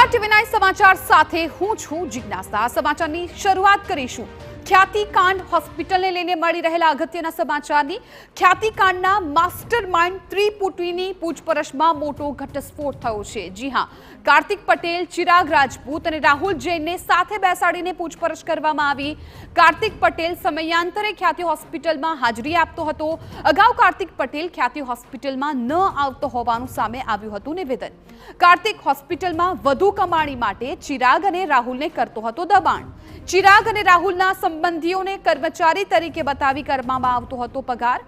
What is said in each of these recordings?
નમસ્કાર ટીવી9 સમાચાર સાથે હું છું જિજ્ઞાસા। સમાચારની શરૂઆત કરીશું ખ્યાતિકાંડ હોસ્પિટલને લઈને મળી રહેલા અગત્યના સમાચારની। ખ્યાતિકાંડના માસ્ટરમાઇન્ડ ત્રિપુટીની પૂછપરછમાં મોટો ઘટસ્ફોટ થયો છે। જી હા, કાર્તિક પટેલ, ચિરાગ રાજપૂત અને રાહુલ જૈનને સાથે બેસાડીને પૂછપરછ કરવામાં આવી। કાર્તિક પટેલ સમયાંતરે ખ્યાતિ હોસ્પિટલમાં હાજરી આપતો હતો। અગાઉ કાર્તિક પટેલ ખ્યાતિ હોસ્પિટલમાં ન આવતો હોવાનું સામે આવ્યું હતું નિવેદન। કાર્તિક હોસ્પિટલમાં વધુ કમાણી માટે ચિરાગ અને રાહુલને કરતો હતો દબાણ। ચિરાગ અને રાહુલના સંબંધીઓને કર્મચારી તરીકે બતાવી કરવામાં આવતો હતો પગાર।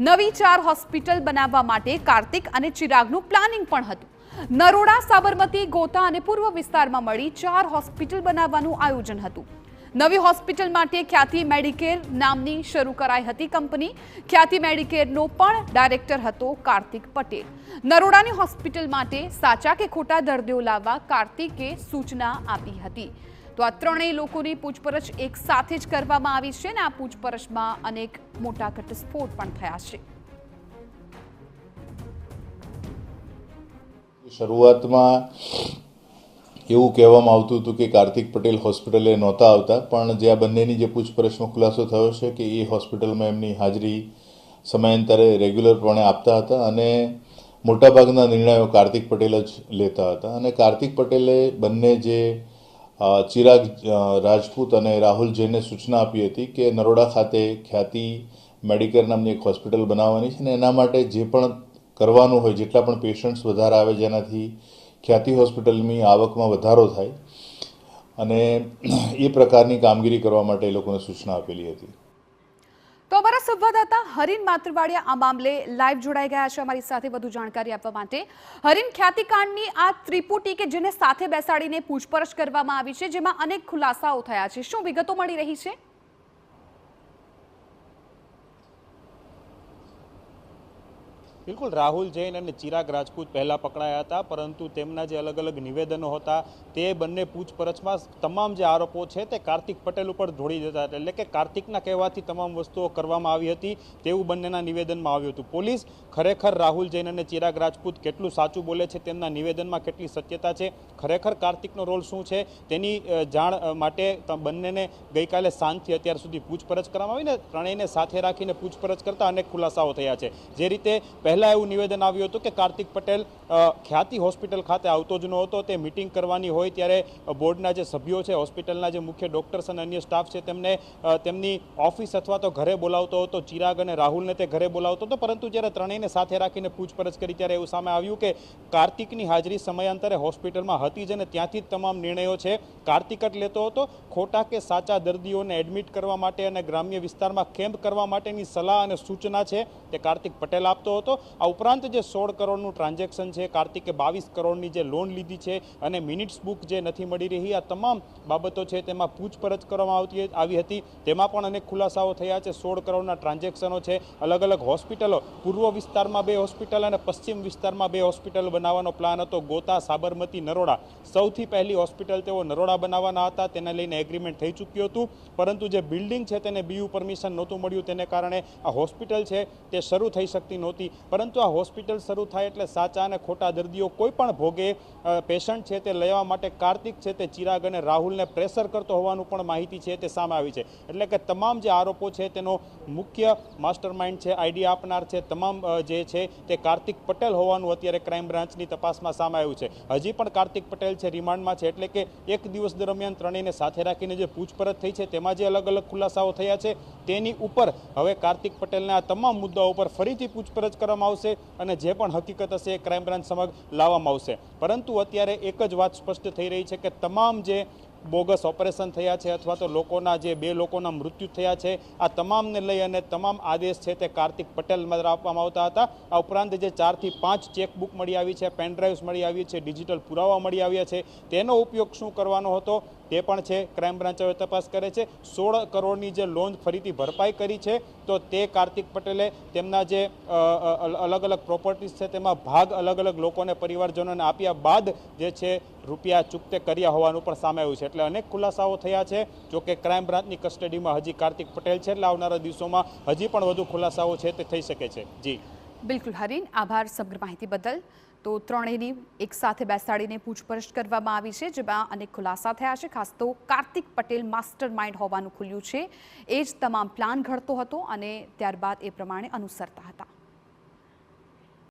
નવી 4 હોસ્પિટલ બનાવવા માટે કાર્તિક અને ચિરાગનું પ્લાનિંગ પણ હતું। નરોડા, સાબરમતી, ગોતા અને પૂર્વ વિસ્તારમાં મળી 4 હોસ્પિટલ બનાવવાનું આયોજન હતું। નવી હોસ્પિટલ માટે ખ્યાતિ મેડિકેર નામની શરૂ કરાઈ હતી કંપની। ખ્યાતિ મેડિકેરનો પણ ડાયરેક્ટર હતો કાર્તિક પટેલ। નરોડાની હોસ્પિટલ માટે સાચા કે ખોટા દર્દીઓ લાવવા કાર્તિકે સૂચના આપી હતી। તો આ ત્રણેય લોકોની પૂછપરછ એક સાથે જ કરવામાં આવી છે અને આ પૂછપરછમાં અનેક મોટા ઘટસ્ફોટ પણ થયા છે। શરૂઆતમાં એવું કહેવામાં આવતું હતું કે કાર્તિક પટેલ હોસ્પિટલે નહોતા આવતા, પણ જે આ બંનેની જે પૂછપરછમાં ખુલાસો થયો છે કે એ હોસ્પિટલમાં એમની હાજરી સમયાંતરે રેગ્યુલરપણે આપતા હતા અને મોટાભાગના નિર્ણયો કાર્તિક પટેલ જ લેતા હતા। અને કાર્તિક પટેલે બંને જે ચિરાગ રાજપૂત અને રાહુલ જૈનને સૂચના આપી હતી કે નરોડા ખાતે ખ્યાતિ મેડિકેર નામની એક હોસ્પિટલ બનાવવાની છે અને એના માટે જે પણ કરવાનું હોય, જેટલા પણ પેશન્ટ્સ વધારે આવે જેનાથી ખ્યાતિ હોસ્પિટલની આવકમાં વધારો થાય અને એ પ્રકારની કામગીરી કરવા માટે એ લોકોને સૂચના આપેલી હતી। તો અમારા સંવાદદાતા હરીન માત્રવાડિયા આ મામલે લાઈવ જોડાઈ ગયા છે અમારી સાથે વધુ જાણકારી આપવા માટે। હરીન, ખ્યાતિકાંડની આ ત્રિપુટી કે જેને સાથે બેસાડીને પૂછપરછ કરવામાં આવી છે, જેમાં અનેક ખુલાસાઓ થયા છે, શું વિગતો મળી રહી છે? બિલકુલ, રાહુલ જૈન અને ચિરાગ રાજપૂત પહેલાં પકડાયા હતા, પરંતુ તેમના જે અલગ અલગ નિવેદનો હતા તે બંને પૂછપરછમાં તમામ જે આરોપો છે તે કાર્તિક પટેલ ઉપર ઢોળી દેતા હતા। એટલે કે કાર્તિકના કહેવાથી તમામ વસ્તુઓ કરવામાં આવી હતી તેવું બંનેના નિવેદનમાં આવ્યું હતું। પોલીસ ખરેખર રાહુલ જૈન અને ચિરાગ રાજપૂત કેટલું સાચું બોલે છે, તેમના નિવેદનમાં કેટલી સત્યતા છે, ખરેખર કાર્તિકનો રોલ શું છે, તેની જાણ માટે બંનેને ગઈકાલે સાંજથી અત્યાર સુધી પૂછપરછ કરવામાં આવી ને ત્રણેયને સાથે રાખીને પૂછપરછ કરતા અનેક ખુલાસાઓ થયા છે। જે રીતે પહેલા એવું નિવેદન આવ્યું હતું કે કાર્તિક પટેલ ખ્યાતિ હોસ્પિટલ ખાતે આવતો જ નહોતો, તે મિટિંગ કરવાની હોય ત્યારે બોર્ડના જે સભ્યો છે, હોસ્પિટલના જે મુખ્ય ડોક્ટર્સ અને અન્ય સ્ટાફ છે તેમને તેમની ઓફિસ અથવા તો ઘરે બોલાવતો હતો। ચિરાગ અને રાહુલને તે ઘરે બોલાવતો હતો, પરંતુ જ્યારે ત્રણેયને સાથે રાખીને પૂછપરછ કરી ત્યારે એવું સામે આવ્યું કે કાર્તિકની હાજરી સમયાંતરે હોસ્પિટલમાં હતી જ અને ત્યાંથી જ તમામ નિર્ણયો છે કાર્તિક જ લેતો હતો। ખોટા કે સાચા દર્દીઓને એડમિટ કરવા માટે અને ગ્રામ્ય વિસ્તારમાં કેમ્પ કરવા માટેની સલાહ અને સૂચના છે તે કાર્તિક પટેલ આપતો હતો। આ ઉપરાંત જે 16 કરોડનું ટ્રાન્ઝેક્શન છે, કાર્તિકે 22 કરોડની જે લોન લીધી છે અને મિનિટ્સ બુક જે નથી મળી રહી, આ તમામ બાબતો છે તેમાં પૂછપરછ કરવામાં આવી હતી। તેમાં પણ અનેક ખુલાસાઓ થયા છે। 16 કરોડના ટ્રાન્ઝેક્શનો છે, અલગ અલગ હોસ્પિટલો, પૂર્વ વિસ્તારમાં 2 હોસ્પિટલ અને પશ્ચિમ વિસ્તારમાં 2 હોસ્પિટલ બનાવવાનો પ્લાન હતો। ગોતા, સાબરમતી, નરોડા, સૌથી પહેલી હોસ્પિટલ તેઓ નરોડા બનાવવાના હતા, તેને લઈને એગ્રીમેન્ટ થઈ ચૂક્યું હતું, પરંતુ જે બિલ્ડિંગ છે તેને બીયુ પરમિશન નહોતું મળ્યું, તેને કારણે આ હોસ્પિટલ છે તે શરૂ થઈ શકતી નહોતી। પરંતુ આ હોસ્પિટલ શરૂ થાય એટલે સાચા અને ખોટા દર્દીઓ કોઈ પણ ભોગે પેશન્ટ છે તે લેવા માટે કાર્તિક છે તે ચિરાગ અને રાહુલને પ્રેશર કરતો હોવાનું પણ માહિતી છે તે સામે આવી છે। એટલે કે તમામ જે આરોપો છે તેનો મુખ્ય માસ્ટરમાઇન્ડ છે, આઈડિયા આપનાર છે, તમામ જે છે તે કાર્તિક પટેલ હોવાનું અત્યારે ક્રાઇમ બ્રાન્ચની તપાસમાં સામે આવ્યું છે। હજી પણ કાર્તિક પટેલ છે રિમાન્ડમાં છે, એટલે કે એક દિવસ દરમિયાન ત્રણેયને સાથે રાખીને જે પૂછપરછ થઈ છે તેમાં જે અલગ અલગ ખુલાસાઓ થયા છે તેની ઉપર હવે કાર્તિક પટેલને આ તમામ મુદ્દાઓ પર ફરીથી પૂછપરછ કરવામાં આવશે અને જે પણ હકીકત હશે એ ક્રાઇમ બ્રાન્ચ સમક્ષ લાવવામાં આવશે। પરંતુ અત્યારે એક જ વાત સ્પષ્ટ થઈ રહી છે કે તમામ જે બોગસ ઓપરેશન થયા છે અથવા તો લોકોના જે 2 લોકોના મૃત્યુ થયા છે, આ તમામને લઈ અને તમામ આદેશ છે તે કાર્તિક પટેલ દ્વારા આપવામાં આવતા હતા। આ ઉપરાંત જે 4 થી 5 ચેકબુક મળી આવી છે, પેનડ્રાઈવ્સ મળી આવી છે, ડિજિટલ પુરાવા મળી આવ્યા છે, તેનો ઉપયોગ શું કરવાનો હતો તે પણ છે ક્રાઇમ બ્રાન્ચ હવે તપાસ કરે છે। 16 કરોડની જે લોન ફરીથી ભરપાઈ કરી છે તો તે કાર્તિક પટેલે તેમના જે અલગ અલગ પ્રોપર્ટીઝ છે તેમાં ભાગ અલગ અલગ લોકોને, પરિવારજનોને આપ્યા બાદ જે છે રૂપિયા ચૂકતે કર્યા હોવાનું પણ સામે આવ્યું છે। એટલે અનેક ખુલાસાઓ થયા છે। જોકે ક્રાઇમ બ્રાન્ચની કસ્ટડીમાં હજી કાર્તિક પટેલ છે, એટલે આવનારા દિવસોમાં હજી પણ વધુ ખુલાસાઓ છે તે થઈ શકે છે। જી બિલકુલ હરીન, આભાર સમગ્ર માહિતી બદલ। તો ત્રણેયની એક સાથે બેસાડીને પૂછપરછ કરવામાં આવી છે, જેમાં અનેક ખુલાસા થયા છે. ખાસ તો કાર્તિક પટેલ માસ્ટર માઇન્ડ હોવાનું ખુલ્યું છે. એ જ તમામ પ્લાન ઘડતો હતો અને ત્યારબાદ એ પ્રમાણે અનુસરતા હતા.